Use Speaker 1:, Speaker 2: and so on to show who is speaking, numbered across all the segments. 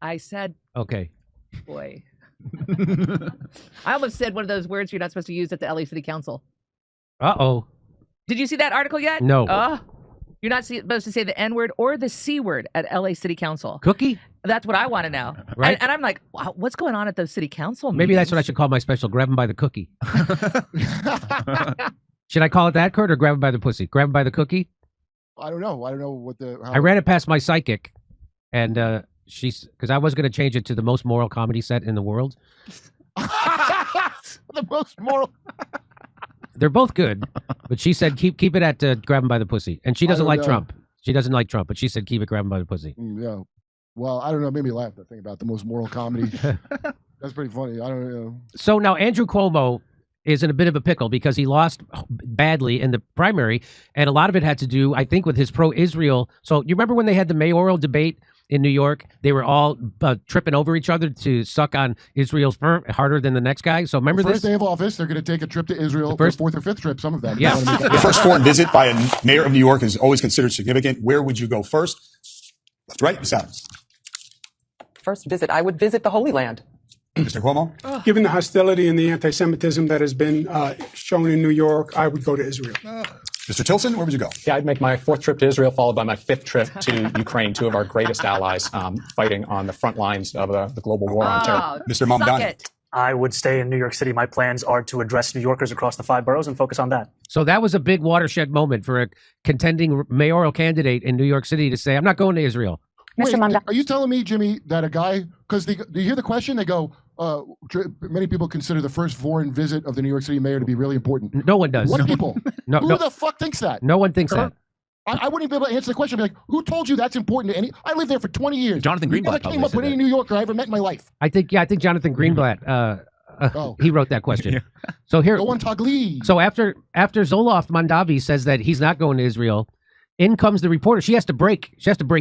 Speaker 1: I said,
Speaker 2: Okay.
Speaker 1: boy. I almost said one of those words you're not supposed to use at the LA City Council.
Speaker 2: Uh-oh.
Speaker 1: Did you see that article yet?
Speaker 2: No.
Speaker 1: You're not supposed to say the N word or the C word at LA City Council.
Speaker 2: Cookie?
Speaker 1: That's what I want to know.
Speaker 2: Right.
Speaker 1: And I'm like, wow, what's going on at those city council meetings?
Speaker 2: Maybe that's what I should call my special. Grab him by the cookie. Should I call it that, Kurt, or grab him by the pussy? Grab him by the cookie?
Speaker 3: I don't know. I don't know what the.
Speaker 2: I ran it past my psychic, and she's because I was going to change it to the most moral comedy set in the world.
Speaker 3: The most moral.
Speaker 2: They're both good, but she said keep it at grab him by the pussy, and she doesn't like Trump. She doesn't like Trump, but she said keep it grab him by the pussy.
Speaker 3: Yeah. Well, I don't know. It made me laugh. That thing about the most moral comedy. That's pretty funny. I don't know.
Speaker 2: So now Andrew Cuomo is in a bit of a pickle because he lost badly in the primary, and a lot of it had to do, I think, with his pro-Israel. So you remember when they had the mayoral debate in New York? They were all tripping over each other to suck on Israel's harder than the next guy. So remember
Speaker 3: First
Speaker 2: this?
Speaker 3: day of office, they're going to take a trip to Israel.
Speaker 2: First-
Speaker 3: Their fourth or fifth trip, some of them.
Speaker 2: Yeah.
Speaker 4: The first foreign visit by a mayor of New York is always considered significant. Where would you go first? Left, right, Ms. Adams.
Speaker 5: First visit, I would visit the Holy Land.
Speaker 4: Mr. Cuomo?
Speaker 6: Given the hostility and the anti-Semitism that has been shown in New York, I would go to Israel.
Speaker 4: Mr. Tilson, where would you go?
Speaker 7: Yeah, I'd make my fourth trip to Israel, followed by my fifth trip to Ukraine, two of our greatest allies fighting on the front lines of the global war on terror.
Speaker 4: Mr. Mamdani?
Speaker 8: I would stay in New York City. My plans are to address New Yorkers across the 5 boroughs and focus on that.
Speaker 2: So that was a big watershed moment for a contending mayoral candidate in New York City to say, I'm not going to Israel.
Speaker 3: Wait, are you telling me, Jimmy, that a guy, because do you hear the question? They go, many people consider the first foreign visit of the New York City mayor to be really important.
Speaker 2: No one does.
Speaker 3: What people?
Speaker 2: No,
Speaker 3: Who the fuck thinks that?
Speaker 2: No one thinks that.
Speaker 3: I wouldn't be able to answer the question. I'd be like, who told you that's important to any? I lived there for 20 years.
Speaker 9: Jonathan Greenblatt
Speaker 3: never came up with any New Yorker I ever met in my life.
Speaker 2: I think Jonathan Greenblatt, he wrote that question. So here,
Speaker 3: Go on, Tagli.
Speaker 2: so after Zoloft Mondavi says that he's not going to Israel, in comes the reporter. She has to break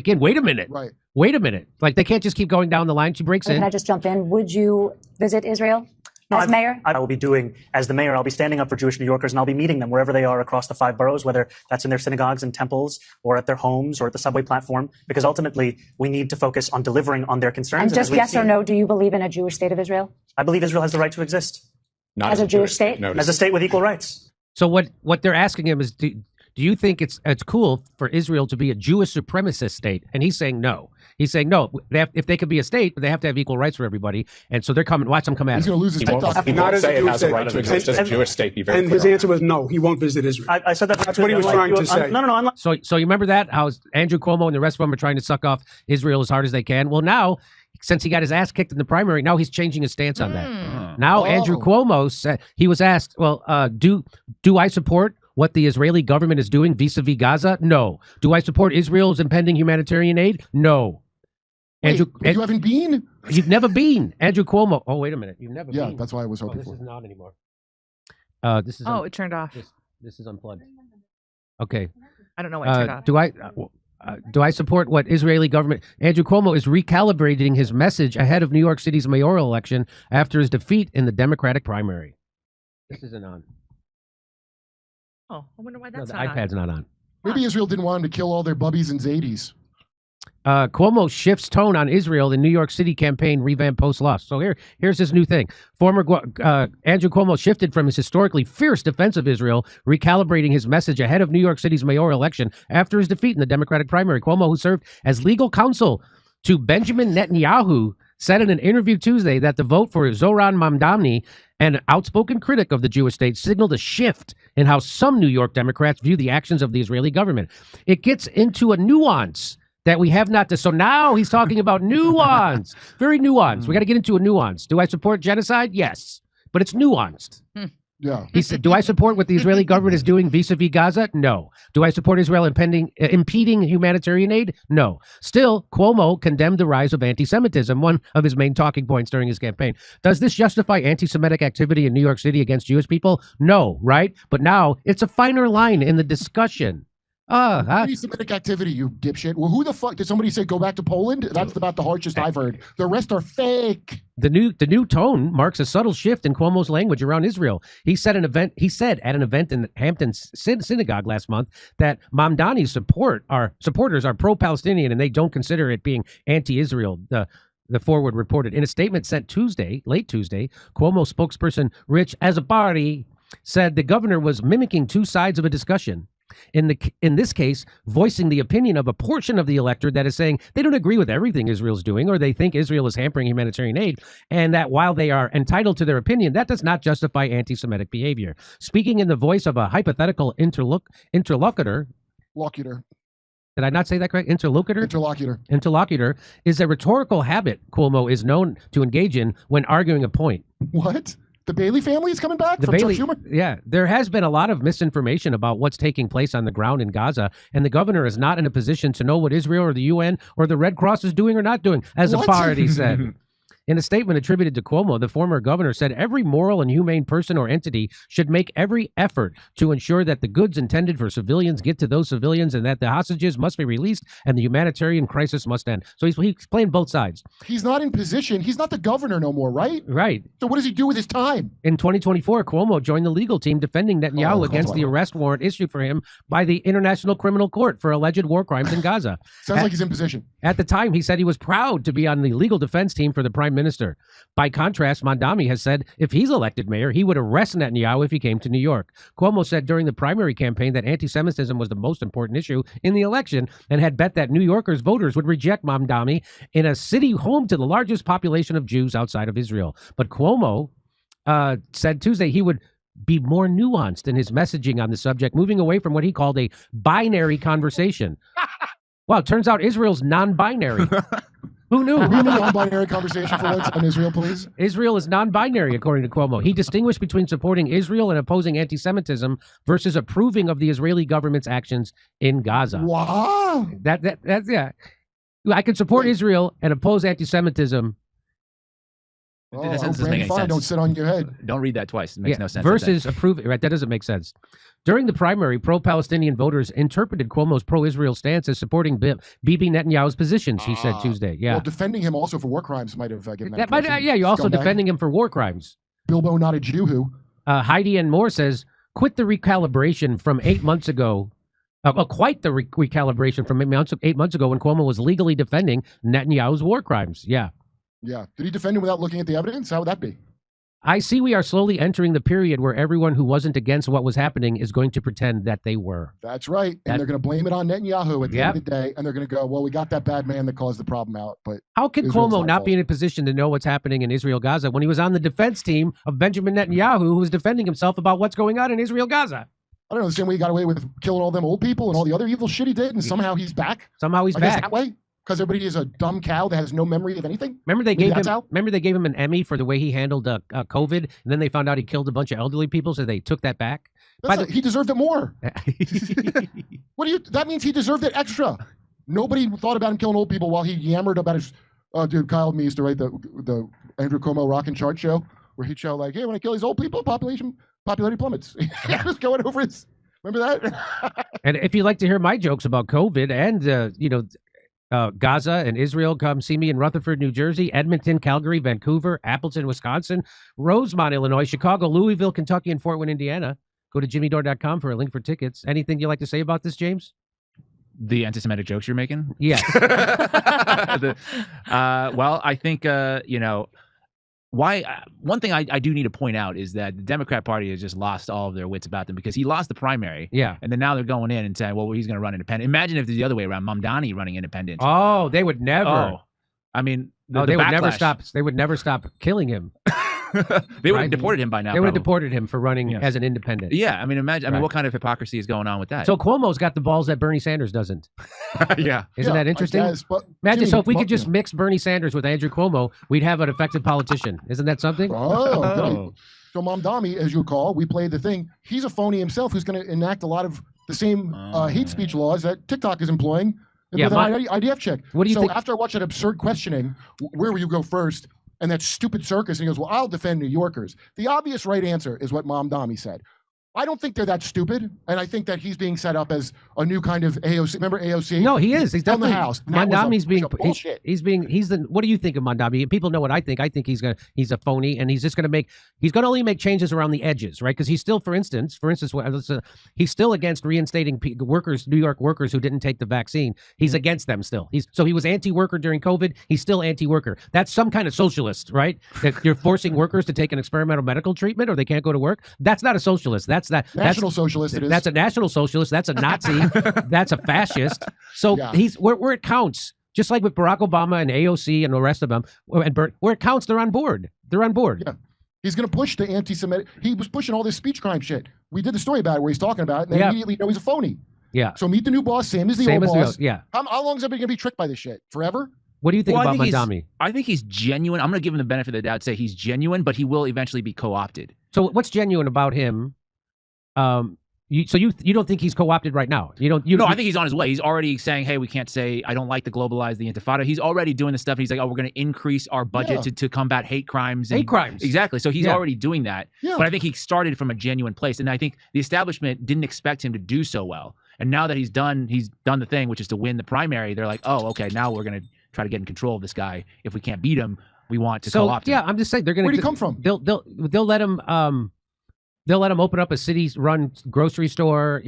Speaker 2: in. Wait a minute.
Speaker 3: Right.
Speaker 2: Wait a minute. Like they can't just keep going down the line. She breaks in.
Speaker 10: Can I just jump in? Would you visit Israel as mayor?
Speaker 8: I will be doing, as the mayor, I'll be standing up for Jewish New Yorkers and I'll be meeting them wherever they are across the 5 boroughs, whether that's in their synagogues and temples or at their homes or at the subway platform, because ultimately we need to focus on delivering on their concerns.
Speaker 10: And just yes or no, do you believe in a Jewish state of Israel?
Speaker 8: I believe Israel has the right to exist.
Speaker 7: Not
Speaker 10: As a Jewish state?
Speaker 8: As a state with equal rights.
Speaker 2: So what they're asking him is, do you think it's cool for Israel to be a Jewish supremacist state? And he's saying no. He's saying no. If they could be a state, they have to have equal rights for everybody. And so they're coming. Watch them come at him.
Speaker 3: He's going to lose his TikTok.
Speaker 7: He won't say it has a right to exist as a
Speaker 6: And-
Speaker 7: Jewish state. Be very
Speaker 6: And
Speaker 7: clear
Speaker 6: his
Speaker 7: on
Speaker 6: answer was no, he won't visit Israel.
Speaker 8: I said that.
Speaker 6: That's what he was trying to say.
Speaker 8: No.
Speaker 2: So you remember that? How Andrew Cuomo and the rest of them are trying to suck off Israel as hard as they can? Well, now, since he got his ass kicked in the primary, now he's changing his stance on that. Now, Andrew Cuomo said, he was asked, well, do I support what the Israeli government is doing vis-a-vis Gaza? No. Do I support Israel's impending humanitarian aid? No.
Speaker 3: Wait, you haven't been?
Speaker 2: You've never been. Andrew Cuomo. Oh, wait a minute. You've never been.
Speaker 3: Yeah, that's why I was hoping
Speaker 2: this
Speaker 3: for.
Speaker 2: isn't on anymore. This is
Speaker 1: it turned off.
Speaker 2: This is unplugged. Okay.
Speaker 1: I don't know why it turned off.
Speaker 2: Do I support what Israeli government? Andrew Cuomo is recalibrating his message ahead of New York City's mayoral election after his defeat in the Democratic primary. This isn't on.
Speaker 1: Oh, I wonder why
Speaker 2: No,
Speaker 1: that's
Speaker 2: the
Speaker 1: not
Speaker 2: iPad's
Speaker 1: on.
Speaker 2: not on.
Speaker 3: Maybe Israel didn't want him to kill all their bubbies and Zadies.
Speaker 2: Cuomo shifts tone on Israel in New York City campaign revamp post-loss. So here's his new thing. Former Andrew Cuomo shifted from his historically fierce defense of Israel, recalibrating his message ahead of New York City's mayoral election after his defeat in the Democratic primary. Cuomo, who served as legal counsel to Benjamin Netanyahu, said in an interview Tuesday that the vote for Zoran Mamdani, an outspoken critic of the Jewish state, signaled a shift in how some New York Democrats view the actions of the Israeli government. It gets into a nuance that we have not. So now he's talking about nuance, very nuanced. We got to get into a nuance. Do I support genocide? Yes, but it's nuanced.
Speaker 3: Yeah.
Speaker 2: He said, do I support what the Israeli government is doing vis-a-vis Gaza? No. Do I support Israel impeding humanitarian aid? No. Still, Cuomo condemned the rise of anti-Semitism, one of his main talking points during his campaign. Does this justify anti-Semitic activity in New York City against Jewish people? No, right? But now it's a finer line in the discussion.
Speaker 3: Anti-Semitic activity, you dipshit. Well, who the fuck did somebody say go back to Poland? That's about the harshest I've heard. The rest are fake.
Speaker 2: The new tone marks a subtle shift in Cuomo's language around Israel. He said at an event in Hampton Synagogue last month that Mamdani's supporters are pro-Palestinian and they don't consider it being anti-Israel. The Forward reported in a statement sent late Tuesday. Cuomo spokesperson Rich Azapari said the governor was mimicking two sides of a discussion. In this case, voicing the opinion of a portion of the electorate that is saying they don't agree with everything Israel's doing, or they think Israel is hampering humanitarian aid, and that while they are entitled to their opinion, that does not justify anti-Semitic behavior. Speaking in the voice of a hypothetical interlocutor. Did I not say that correct? Interlocutor is a rhetorical habit Cuomo is known to engage in when arguing a point.
Speaker 3: What? The Bailey family is coming back?
Speaker 2: Yeah. There has been a lot of misinformation about what's taking place on the ground in Gaza, and the governor is not in a position to know what Israel or the UN or the Red Cross is doing or not doing, as Azapari said. In a statement attributed to Cuomo, the former governor said every moral and humane person or entity should make every effort to ensure that the goods intended for civilians get to those civilians and that the hostages must be released and the humanitarian crisis must end. So he's playing both sides.
Speaker 3: He's not in position. He's not the governor no more, right?
Speaker 2: Right.
Speaker 3: So what does he do with his time?
Speaker 2: In 2024, Cuomo joined the legal team defending Netanyahu against the arrest warrant issued for him by the International Criminal Court for alleged war crimes in Gaza.
Speaker 3: Sounds like he's in position.
Speaker 2: At the time, he said he was proud to be on the legal defense team for the prime minister. By contrast, Mamdani has said if he's elected mayor, he would arrest Netanyahu if he came to New York. Cuomo said during the primary campaign that anti-Semitism was the most important issue in the election and had bet that New Yorkers' voters would reject Mamdani in a city home to the largest population of Jews outside of Israel. But Cuomo said Tuesday he would be more nuanced in his messaging on the subject, moving away from what he called a binary conversation. Well, it turns out Israel's non-binary. Who knew?
Speaker 3: Can we have a non-binary conversation for once on Israel, please?
Speaker 2: Israel is non-binary, according to Cuomo. He distinguished between supporting Israel and opposing anti-Semitism versus approving of the Israeli government's actions in Gaza.
Speaker 3: Wow.
Speaker 2: That's yeah. I can support Israel and oppose anti-Semitism.
Speaker 3: That doesn't make any sense. Don't sit on your head.
Speaker 9: Don't read that twice. It makes no sense.
Speaker 2: Versus approving, right? That doesn't make sense. During the primary, pro-Palestinian voters interpreted Cuomo's pro-Israel stance as supporting Bibi Netanyahu's positions, he said Tuesday. Yeah.
Speaker 3: Well, defending him also for war crimes might have given that.
Speaker 2: You're also defending him for war crimes.
Speaker 3: Bilbo, not a Jew who.
Speaker 2: Heidi N. Moore says, quit the recalibration from 8 months ago. Quite the recalibration from 8 months ago when Cuomo was legally defending Netanyahu's war crimes. Yeah.
Speaker 3: Yeah. Did he defend him without looking at the evidence? How would that be?
Speaker 2: I see we are slowly entering the period where everyone who wasn't against what was happening is going to pretend that they were.
Speaker 3: That's right. And they're going to blame it on Netanyahu at the end of the day. And they're going to go, well, we got that bad man that caused the problem out. But
Speaker 2: how can Cuomo not be in a position to know what's happening in Israel, Gaza, when he was on the defense team of Benjamin Netanyahu, who was defending himself about what's going on in Israel, Gaza?
Speaker 3: I don't know, the same way he got away with killing all them old people and all the other evil shit he did, and somehow he's back?
Speaker 2: Somehow he's back.
Speaker 3: That way? Because everybody is a dumb cow that has no memory of anything?
Speaker 2: Remember they gave him an Emmy for the way he handled COVID, and then they found out he killed a bunch of elderly people, so they took that back?
Speaker 3: He deserved it more. That means he deserved it extra. Nobody thought about him killing old people while he yammered about his... dude, Kyle me used to write the Andrew Cuomo Rock and Chart show, where he'd show like, hey, when I kill these old people, popularity plummets. Just going over his... Remember that?
Speaker 2: And if you'd like to hear my jokes about COVID and, Gaza and Israel, come see me in Rutherford, New Jersey, Edmonton, Calgary, Vancouver, Appleton, Wisconsin, Rosemont, Illinois, Chicago, Louisville, Kentucky, and Fort Wayne, Indiana. Go to jimmydore.com for a link for tickets. Anything you'd like to say about this, James?
Speaker 9: The anti-Semitic jokes you're making?
Speaker 2: Yes.
Speaker 9: Well, I think, one thing I do need to point out is that the Democrat Party has just lost all of their wits about them because he lost the primary.
Speaker 2: Yeah.
Speaker 9: And then now they're going in and saying, well, he's going to run independent. Imagine if it's the other way around, Mamdani running independent.
Speaker 2: Oh, they would never.
Speaker 9: Oh, I mean,
Speaker 2: they would never stop. They would never stop killing him.
Speaker 9: They would have deported him by now.
Speaker 2: They would have deported him for running as an independent.
Speaker 9: Yeah, I mean, imagine. I mean, what kind of hypocrisy is going on with that?
Speaker 2: So Cuomo's got the balls that Bernie Sanders doesn't.
Speaker 9: Yeah,
Speaker 2: isn't that interesting?
Speaker 3: Guess,
Speaker 2: imagine if we could just mix Bernie Sanders with Andrew Cuomo, we'd have an effective politician. Isn't that something?
Speaker 3: Oh. So Mamdani, as you call, we played the thing. He's a phony himself who's going to enact a lot of the same hate speech laws that TikTok is employing. With an IDF check.
Speaker 2: What do you think?
Speaker 3: After I watch that absurd questioning, where will you go first? And that stupid circus, and he goes, well, I'll defend New Yorkers. The obvious right answer is what Mamdani said. I don't think they're that stupid, and I think that he's being set up as a new kind of AOC. Remember AOC?
Speaker 2: No, he is. He's
Speaker 3: on the
Speaker 2: definitely
Speaker 3: house. And that was
Speaker 2: Mandami's
Speaker 3: a
Speaker 2: being
Speaker 3: bunch of bullshit.
Speaker 2: he's the. What do you think of Mandami? And people know what I think. I think he's a phony, and he's just gonna only make changes around the edges, right? Because he's still, for instance, he's still against reinstating New York workers who didn't take the vaccine. He's against them still. He was anti-worker during COVID. He's still anti-worker. That's some kind of socialist, right? That you're forcing workers to take an experimental medical treatment or they can't go to work. That's not a socialist. That's
Speaker 3: National socialist. It is.
Speaker 2: That's a national socialist. That's a Nazi. That's a fascist. So where it counts, just like with Barack Obama and AOC and the rest of them, and where it counts, they're on board. They're on board. Yeah.
Speaker 3: He's going to push the anti-Semitic. He was pushing all this speech crime shit. We did the story about it where he's talking about it, and they immediately know he's a phony.
Speaker 2: Yeah.
Speaker 3: So meet the new boss, same as the old boss.
Speaker 2: Yeah.
Speaker 3: How long is everybody going to be tricked by this shit? Forever?
Speaker 2: What do you think about Mandami?
Speaker 9: I think he's genuine. I'm going to give him the benefit of the doubt, say he's genuine, but he will eventually be co-opted.
Speaker 2: So what's genuine about him? You don't think he's co-opted right now? No,
Speaker 9: I think he's on his way. He's already saying, hey, we can't say, I don't like the globalize, the intifada. He's already doing the stuff. He's like, oh, we're going to increase our budget to combat hate crimes.
Speaker 2: Hate crimes.
Speaker 9: Exactly. So he's already doing that.
Speaker 3: Yeah.
Speaker 9: But I think he started from a genuine place. And I think the establishment didn't expect him to do so well. And now that he's done the thing, which is to win the primary, they're like, oh, okay, now we're going to try to get in control of this guy. If we can't beat him, we want to co-opt him.
Speaker 2: Yeah, I'm just saying they're going to.
Speaker 3: Where'd he come from?
Speaker 2: They'll let him. They'll let him open up a city-run grocery store,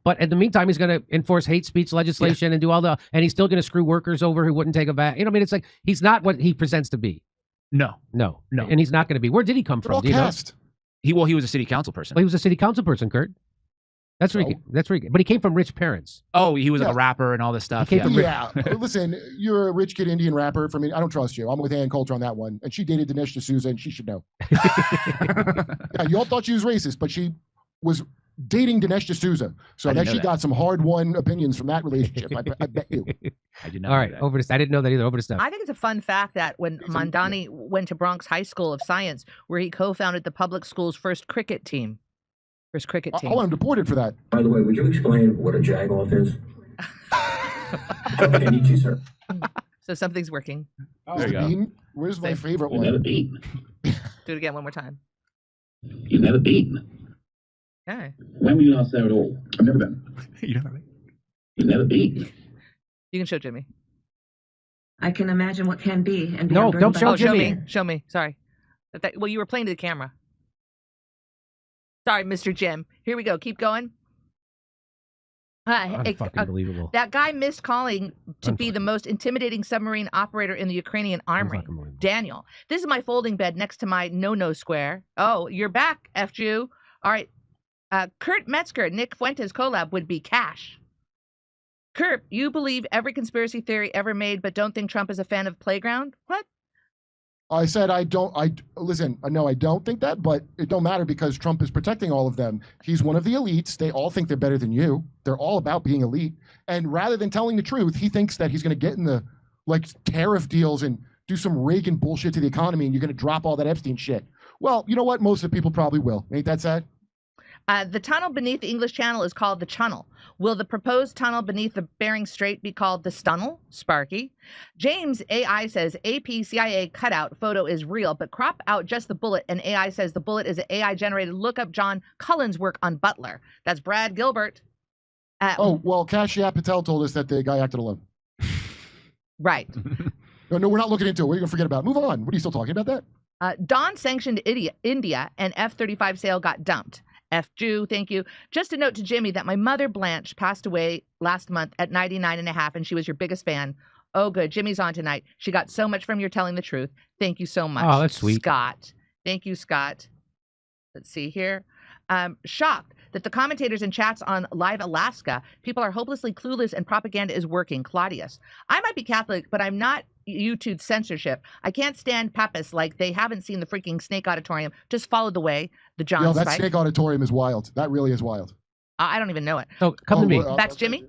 Speaker 2: But in the meantime, he's going to enforce hate speech legislation and do and he's still going to screw workers over who wouldn't take a vaccine. It's like he's not what he presents to be.
Speaker 9: No,
Speaker 2: and he's not going to be. Where did he come from?
Speaker 3: Do you know?
Speaker 9: He was a city council person.
Speaker 2: Well, he was a city council person, Kurt. That's where but he came from rich parents.
Speaker 9: Oh, he was a rapper and all this stuff.
Speaker 3: Listen, you're a rich kid Indian rapper. I don't trust you. I'm with Ann Coulter on that one. And she dated Dinesh D'Souza, and she should know. You all thought she was racist, but she was dating Dinesh D'Souza. So she got some hard-won opinions from that relationship. I bet you.
Speaker 9: I did not.
Speaker 2: All right, over to. I didn't know that either. Over to stuff.
Speaker 1: I think it's a fun fact that when Mandani went to Bronx High School of Science, where he co-founded the public school's first cricket team. I
Speaker 3: want him deported for that.
Speaker 11: By the way, would you explain what a jag-off is? I need you, sir.
Speaker 1: So something's working.
Speaker 3: There you go. Where's my favorite one?
Speaker 11: Never beaten.
Speaker 1: Do it again one more time.
Speaker 11: You've never beaten.
Speaker 1: Okay.
Speaker 11: When were you last there at all? I've never been.
Speaker 9: You've
Speaker 11: never beaten.
Speaker 1: You can show Jimmy.
Speaker 12: I can imagine what can be. And
Speaker 2: no, don't show Jimmy.
Speaker 1: Show me. Sorry. Well, you were playing to the camera. Sorry, Mr. Jim. Here we go. Keep going.
Speaker 2: Unbelievable.
Speaker 1: That guy missed calling to be the most intimidating submarine operator in the Ukrainian army. Daniel. This is my folding bed next to my no-no square. Oh, you're back, F-Jew. All right. Kurt Metzger, Nick Fuentes collab would be cash. Kurt, you believe every conspiracy theory ever made, but don't think Trump is a fan of Playground? What?
Speaker 3: I said I don't think that, but it don't matter because Trump is protecting all of them. He's one of the elites. They all think they're better than you. They're all about being elite. And rather than telling the truth, he thinks that he's going to get in the tariff deals and do some Reagan bullshit to the economy and you're going to drop all that Epstein shit. Well, you know what? Most of the people probably will. Ain't that sad?
Speaker 1: The tunnel beneath the English Channel is called the Chunnel. Will the proposed tunnel beneath the Bering Strait be called the Stunnel? Sparky. James AI says AP CIA cutout photo is real, but crop out just the bullet, and AI says the bullet is an AI generated. Look up John Cullen's work on Butler. That's Brad Gilbert.
Speaker 3: CashApp Patel told us that the guy acted alone.
Speaker 1: Right.
Speaker 3: No, we're not looking into it. We're going to forget about it. Move on. What are you still talking about that?
Speaker 1: Don sanctioned India, and F-35 sale got dumped. F-Jew, thank you. Just a note to Jimmy that my mother, Blanche, passed away last month at 99 and a half, and she was your biggest fan. Oh, good. Jimmy's on tonight. She got so much from your telling the truth. Thank you so much.
Speaker 2: Oh, that's sweet.
Speaker 1: Scott. Thank you, Scott. Let's see here. Shocked that the commentators and chats on Live Alaska, people are hopelessly clueless and propaganda is working. Claudius. I might be Catholic, but I'm not YouTube censorship. I can't stand papists like they haven't seen the freaking Snake Auditorium. Just follow the way. The John
Speaker 3: that Snake Auditorium is wild. That really is wild.
Speaker 1: I don't even know it.
Speaker 2: So come to me.
Speaker 1: That's Jimmy?